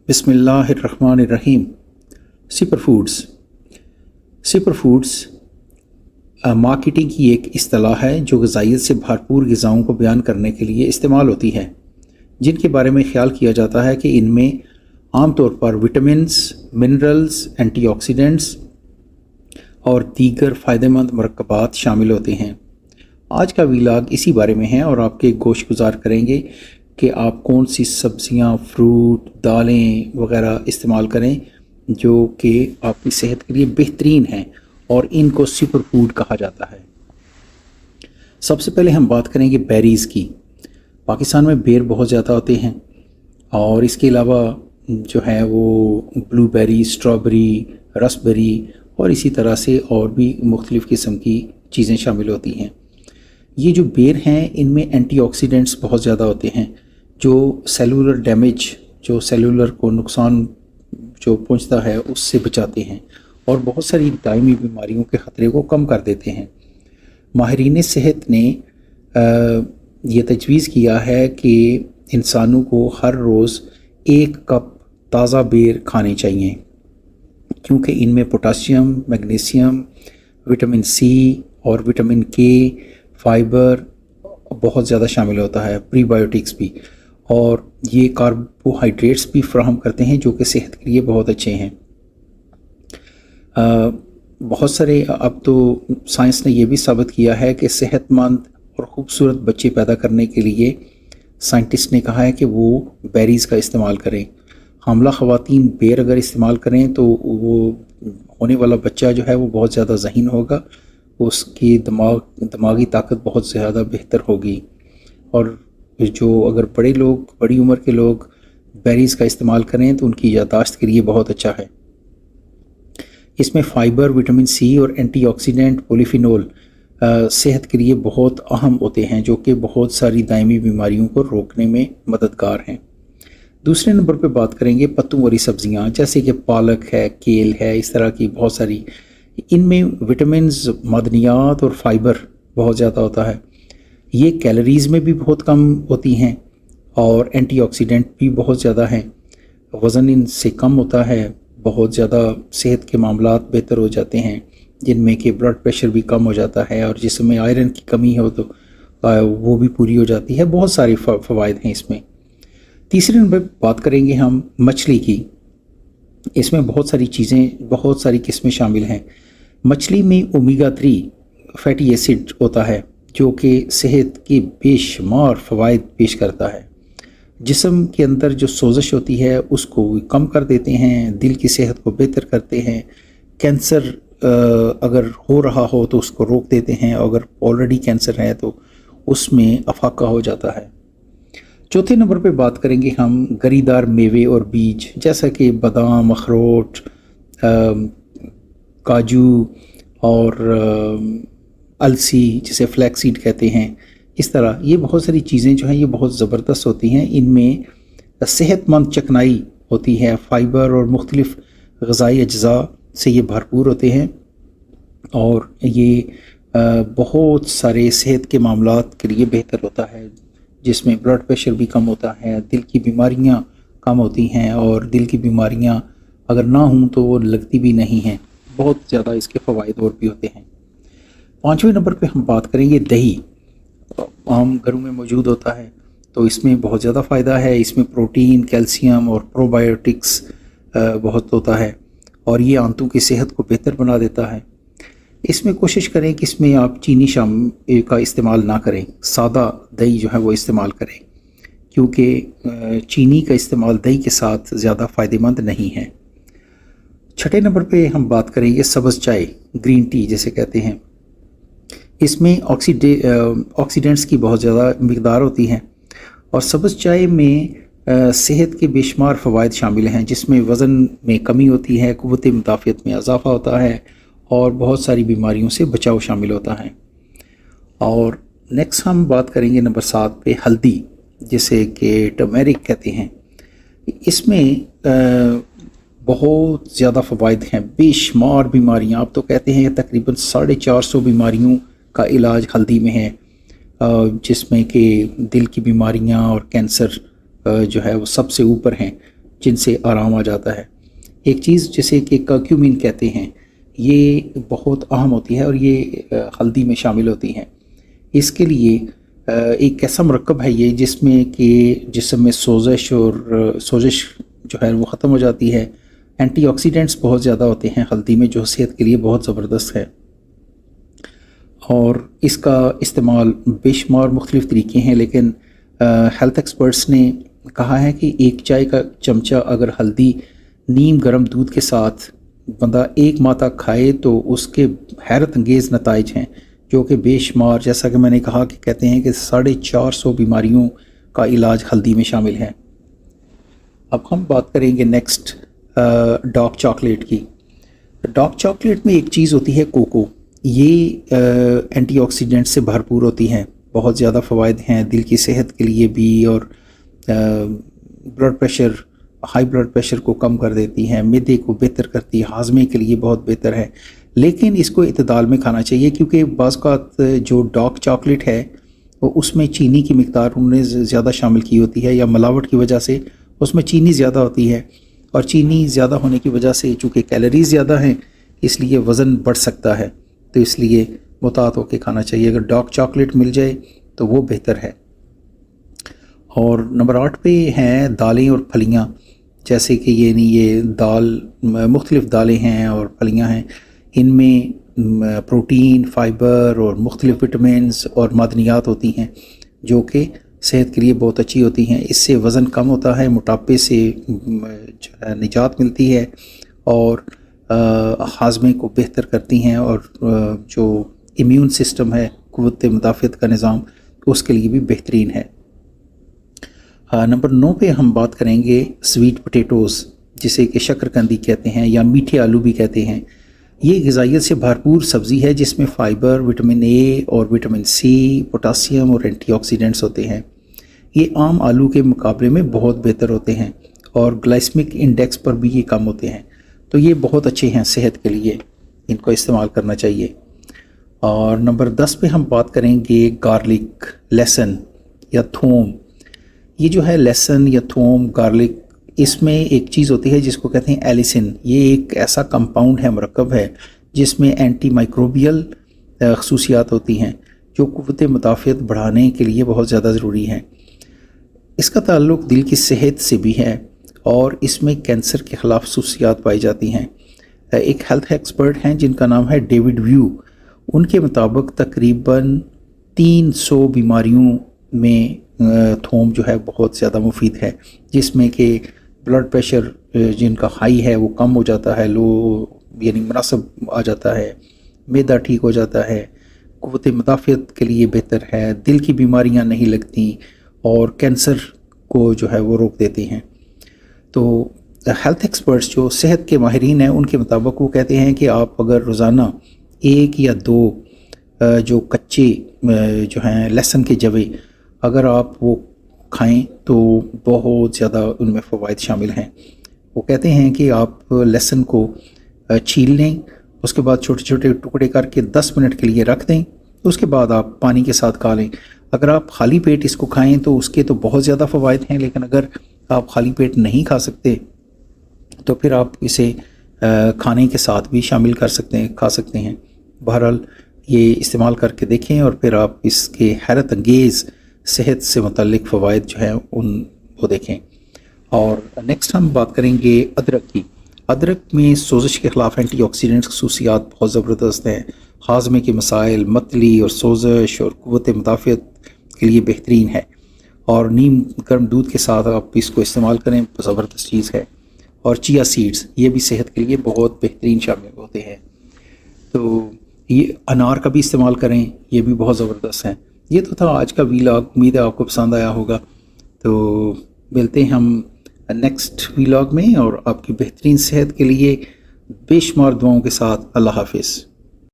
बिस्मिल्लाहिर्रहमानिर्रहीम। Super foods marketing की एक इस्तिलाह है जो ग़िज़ाइयत से भरपूर ग़िज़ाओं को बयान करने के लिए इस्तेमाल होती है, जिनके बारे में ख्याल किया जाता है कि इनमें आम तौर पर विटामिन्स, मिनरल्स, एंटीऑक्सीडेंट्स और दीगर फ़ायदेमंद मरकबात शामिल होते हैं। आज का व्लॉग इसी बारे में है और आपके गोशगुजार करेंगे कि आप कौन सी सब्ज़ियाँ, फ्रूट, दालें वग़ैरह इस्तेमाल करें जो कि आपकी सेहत के लिए बेहतरीन हैं और इनको सुपर फूड कहा जाता है। सबसे पहले हम बात करेंगे बेरीज़ की। पाकिस्तान में बेर बहुत ज़्यादा होते हैं और इसके अलावा जो है वो ब्लूबेरी, स्ट्रॉबेरी, रसबेरी और इसी तरह से और भी मुख्तलिफ़ किस्म की चीज़ें शामिल होती हैं। ये जो बेर हैं इनमें एंटीऑक्सीडेंट्स बहुत ज़्यादा होते हैं जो सेलुलर डैमेज, जो सेलुलर को नुकसान जो पहुंचता है उससे बचाते हैं और बहुत सारी दायमी बीमारियों के ख़तरे को कम कर देते हैं। माहिरीन सेहत ने ये तजवीज़ किया है कि इंसानों को हर रोज़ 1 कप ताज़ा बेर खाने चाहिए क्योंकि इनमें पोटासियम, मैग्नीशियम, विटामिन सी और विटामिन के, फाइबर बहुत ज़्यादा शामिल होता है, प्रीबायोटिक्स भी, और ये कार्बोहाइड्रेट्स भी फराहम करते हैं जो कि सेहत के लिए बहुत अच्छे हैं। बहुत सारे अब तो साइंस ने यह भी साबित किया है कि सेहतमंद और ख़ूबसूरत बच्चे पैदा करने के लिए साइंटिस्ट ने कहा है कि वो बेरीज़ का इस्तेमाल करें। हामला ख़वातीन बेर अगर इस्तेमाल करें तो वो होने वाला बच्चा जो है वो बहुत ज़्यादा ज़हीन होगा, उसकी दिमागी ताकत बहुत ज़्यादा बेहतर होगी। और जो अगर बड़े लोग, बड़ी उम्र के लोग बेरीज़ का इस्तेमाल करें तो उनकी याददाश्त के लिए बहुत अच्छा है। इसमें फ़ाइबर, विटामिन सी और एंटीऑक्सीडेंट पॉलीफिनोल सेहत के लिए बहुत अहम होते हैं जो कि बहुत सारी दायमी बीमारियों को रोकने में मददगार हैं। दूसरे नंबर पे बात करेंगे पत्तों वाली सब्ज़ियाँ जैसे कि पालक है, केल है, इस तरह की बहुत सारी। इनमें विटामिन्स, मदनियात और फाइबर बहुत ज़्यादा होता है। ये कैलोरीज़ में भी बहुत कम होती हैं और एंटीऑक्सीडेंट भी बहुत ज़्यादा हैं। वज़न इनसे कम होता है, बहुत ज़्यादा सेहत के मामलात बेहतर हो जाते हैं, जिनमें कि ब्लड प्रेशर भी कम हो जाता है और जिसमें आयरन की कमी हो तो वो भी पूरी हो जाती है। बहुत सारे फ़वाइद हैं इसमें। तीसरे नंबर पर बात करेंगे हम मछली की। इसमें बहुत सारी चीज़ें, बहुत सारी किस्में शामिल हैं। मछली में ओमेगा 3 फैटी एसिड होता है जो कि सेहत के बेशुमार फ़वाइद पेश करता है। जिस्म के अंदर जो सोजिश होती है उसको कम कर देते हैं, दिल की सेहत को बेहतर करते हैं, कैंसर अगर हो रहा हो तो उसको रोक देते हैं, अगर ऑलरेडी कैंसर है तो उसमें अफाका हो जाता है। चौथे नंबर पे बात करेंगे हम गरीदार मेवे और बीज जैसा कि बादाम, अखरोट, काजू और अलसी जिसे फ्लैक्सीड कहते हैं। इस तरह ये बहुत सारी चीज़ें जो हैं ये बहुत ज़बरदस्त होती हैं। इनमें सेहतमंद चकनाई होती है, फ़ाइबर और मुख्तलिफ़ ग़िज़ाई अज्ज़ा से ये भरपूर होते हैं और ये बहुत सारे सेहत के मामलात के लिए बेहतर होता है, जिसमें ब्लड प्रेशर भी कम होता है, दिल की बीमारियां कम होती हैं और दिल की बीमारियां अगर ना हों तो वो लगती भी नहीं हैं। बहुत ज़्यादा इसके फ़वाइद और भी होते हैं। पाँचवें नंबर पे हम बात करेंगे दही। आम घरों में मौजूद होता है तो इसमें बहुत ज़्यादा फ़ायदा है। इसमें प्रोटीन, कैल्शियम और प्रोबायोटिक्स बहुत होता है और ये आंतों की सेहत को बेहतर बना देता है। इसमें कोशिश करें कि इसमें आप चीनी का इस्तेमाल ना करें, सादा दही जो है वो इस्तेमाल करें क्योंकि चीनी का इस्तेमाल दही के साथ ज़्यादा फ़ायदेमंद नहीं है। छठे नंबर पे हम बात करेंगे सब्ज़ चाय, ग्रीन टी जिसे कहते हैं। इसमें ऑक्सीडेंट्स की बहुत ज़्यादा मिक़दार होती है और सब्ज़ चाय में सेहत के बेशुमार फ़वाइद शामिल हैं, जिसमें वज़न में कमी होती है, क़ुव्वत मुदाफ़ियत में इजाफ़ा होता है और बहुत सारी बीमारियों से बचाव शामिल होता है। और नेक्स्ट हम बात करेंगे नंबर 7 पे हल्दी जिसे कि टर्मेरिक कहते हैं। इसमें बहुत ज़्यादा फ़वाइद हैं, बेशुमार बीमारियां, आप तो कहते हैं तकरीबन 450 बीमारियों का इलाज हल्दी में है, जिसमें कि दिल की बीमारियां और कैंसर जो है वो सबसे ऊपर हैं। جن سے آرام آ جاتا ہے۔ ایک چیز جسے کہ کرکیومین کہتے ہیں، یہ بہت اہم ہوتی ہے اور یہ ہلدی میں شامل ہوتی ہیں۔ اس کے لیے ایک ایسا مرکب ہے یہ جس میں کہ جسم میں سوزش جو ہے وہ ختم ہو جاتی ہے۔ اینٹی آکسیڈنٹس بہت زیادہ ہوتے ہیں ہلدی میں، جو صحت کے لیے بہت زبردست ہے، اور اس کا استعمال بے شمار مختلف طریقے ہیں، لیکن ہیلتھ ایکسپرٹس نے کہا ہے کہ ایک چائے کا چمچہ اگر ہلدی نیم گرم دودھ کے ساتھ بندہ 1 ماہ تک کھائے تو اس کے حیرت انگیز نتائج ہیں، جو کہ بے شمار، جیسا کہ میں نے کہا کہ کہتے ہیں کہ 450 بیماریوں کا علاج ہلدی میں شامل ہے۔ اب ہم بات کریں گے نیکسٹ ڈارک چاکلیٹ کی۔ ڈارک چاکلیٹ میں ایک چیز ہوتی ہے کوکو، یہ اینٹی آکسیڈنٹ سے بھرپور ہوتی ہیں، بہت زیادہ فوائد ہیں دل کی صحت کے لیے بھی، اور ہائی بلڈ پریشر کو کم کر دیتی ہیں، معدے کو بہتر کرتی ہے، ہاضمے کے لیے بہت بہتر ہے، لیکن اس کو اعتدال میں کھانا چاہیے، کیونکہ بعض اوقات جو ڈارک چاکلیٹ ہے وہ اس میں چینی کی مقدار انہوں نے زیادہ شامل کی ہوتی ہے، یا ملاوٹ کی وجہ سے اس میں چینی زیادہ ہوتی ہے، اور چینی زیادہ ہونے کی وجہ سے چونکہ کیلوریز زیادہ ہیں اس لیے وزن بڑھ سکتا ہے، تو اس لیے محتاط ہو کے کھانا چاہیے۔ اگر ڈارک چاکلیٹ مل جائے تو وہ بہتر ہے۔ اور نمبر 8 پہ ہیں دالیں اور پھلیاں، جیسے کہ یہ مختلف دالیں ہیں اور پھلیاں ہیں، ان میں پروٹین، فائبر اور مختلف وٹامنز اور معدنیات ہوتی ہیں جو کہ صحت کے لیے بہت اچھی ہوتی ہیں۔ اس سے وزن کم ہوتا ہے، موٹاپے سے نجات ملتی ہے، اور ہاضمے کو بہتر کرتی ہیں، اور جو امیون سسٹم ہے، قوت مدافعت کا نظام، اس کے لیے بھی بہترین ہے۔ نمبر 9 پہ ہم بات کریں گے سویٹ پوٹیٹوز، جسے کہ شکرکندی کہتے ہیں یا میٹھے آلو بھی کہتے ہیں۔ یہ غذائیت سے بھرپور سبزی ہے جس میں فائبر، وٹامن اے اور وٹامن سی، پوٹاسیم اور اینٹی آکسیڈنٹس ہوتے ہیں۔ یہ عام آلو کے مقابلے میں بہت بہتر ہوتے ہیں، اور گلائسمک انڈیکس پر بھی یہ کم ہوتے ہیں، تو یہ بہت اچھے ہیں صحت کے لیے، ان کو استعمال کرنا چاہیے۔ اور نمبر 10 پہ ہم بات کریں گے گارلک، لہسن یا تھوم۔ یہ جو ہے لہسن یا تھوم، گارلک، اس میں ایک چیز ہوتی ہے جس کو کہتے ہیں ایلیسن۔ یہ ایک ایسا کمپاؤنڈ ہے، مرکب ہے، جس میں اینٹی مائکروبیل خصوصیات ہوتی ہیں جو قوت مدافعت بڑھانے کے لیے بہت زیادہ ضروری ہیں۔ اس کا تعلق دل کی صحت سے بھی ہے، اور اس میں کینسر کے خلاف خصوصیات پائی جاتی ہیں۔ ایک ہیلتھ ایکسپرٹ ہیں جن کا نام ہے ڈیوڈ ویو، ان کے مطابق تقریباً 300 بیماریوں میں تھوم جو ہے بہت زیادہ مفید ہے، جس میں کہ بلڈ پریشر جن کا ہائی ہے وہ کم ہو جاتا ہے، لو یعنی مناسب آ جاتا ہے، معدہ ٹھیک ہو جاتا ہے، قوت مدافعت کے لیے بہتر ہے، دل کی بیماریاں نہیں لگتی، اور کینسر کو جو ہے وہ روک دیتی ہیں۔ تو ہیلتھ ایکسپرٹس جو صحت کے ماہرین ہیں، ان کے مطابق وہ کہتے ہیں کہ آپ اگر روزانہ 1 یا 2 جو کچے جو ہیں لہسن کے جوے، اگر آپ وہ کھائیں تو بہت زیادہ ان میں فوائد شامل ہیں۔ وہ کہتے ہیں کہ آپ لہسن کو چھیل لیں، اس کے بعد چھوٹے چھوٹے ٹکڑے کر کے 10 منٹ کے لیے رکھ دیں، اس کے بعد آپ پانی کے ساتھ کھا لیں۔ اگر آپ خالی پیٹ اس کو کھائیں تو اس کے تو بہت زیادہ فوائد ہیں، لیکن اگر آپ خالی پیٹ نہیں کھا سکتے تو پھر آپ اسے کھانے کے ساتھ بھی شامل کھا سکتے ہیں۔ بہرحال یہ استعمال کر کے دیکھیں، اور پھر آپ اس کے حیرت انگیز صحت سے متعلق فوائد جو ہیں ان کو دیکھیں۔ اور نیکسٹ ہم بات کریں گے ادرک کی۔ ادرک میں سوزش کے خلاف اینٹی آکسیڈنٹ خصوصیات بہت زبردست ہیں، ہاضمے کے مسائل، متلی اور سوزش اور قوت مدافعت کے لیے بہترین ہے، اور نیم گرم دودھ کے ساتھ آپ اس کو استعمال کریں، زبردست چیز ہے۔ اور چیا سیڈز، یہ بھی صحت کے لیے بہت بہترین شامل ہوتے ہیں، تو یہ انار کا بھی استعمال کریں، یہ بھی بہت زبردست ہیں۔ یہ تو تھا آج کا ویلاگ، امید ہے آپ کو پسند آیا ہوگا۔ تو ملتے ہیں ہم نیکسٹ ویلاگ میں، اور آپ کی بہترین صحت کے لیے بے شمار دعاؤں کے ساتھ۔ اللہ حافظ۔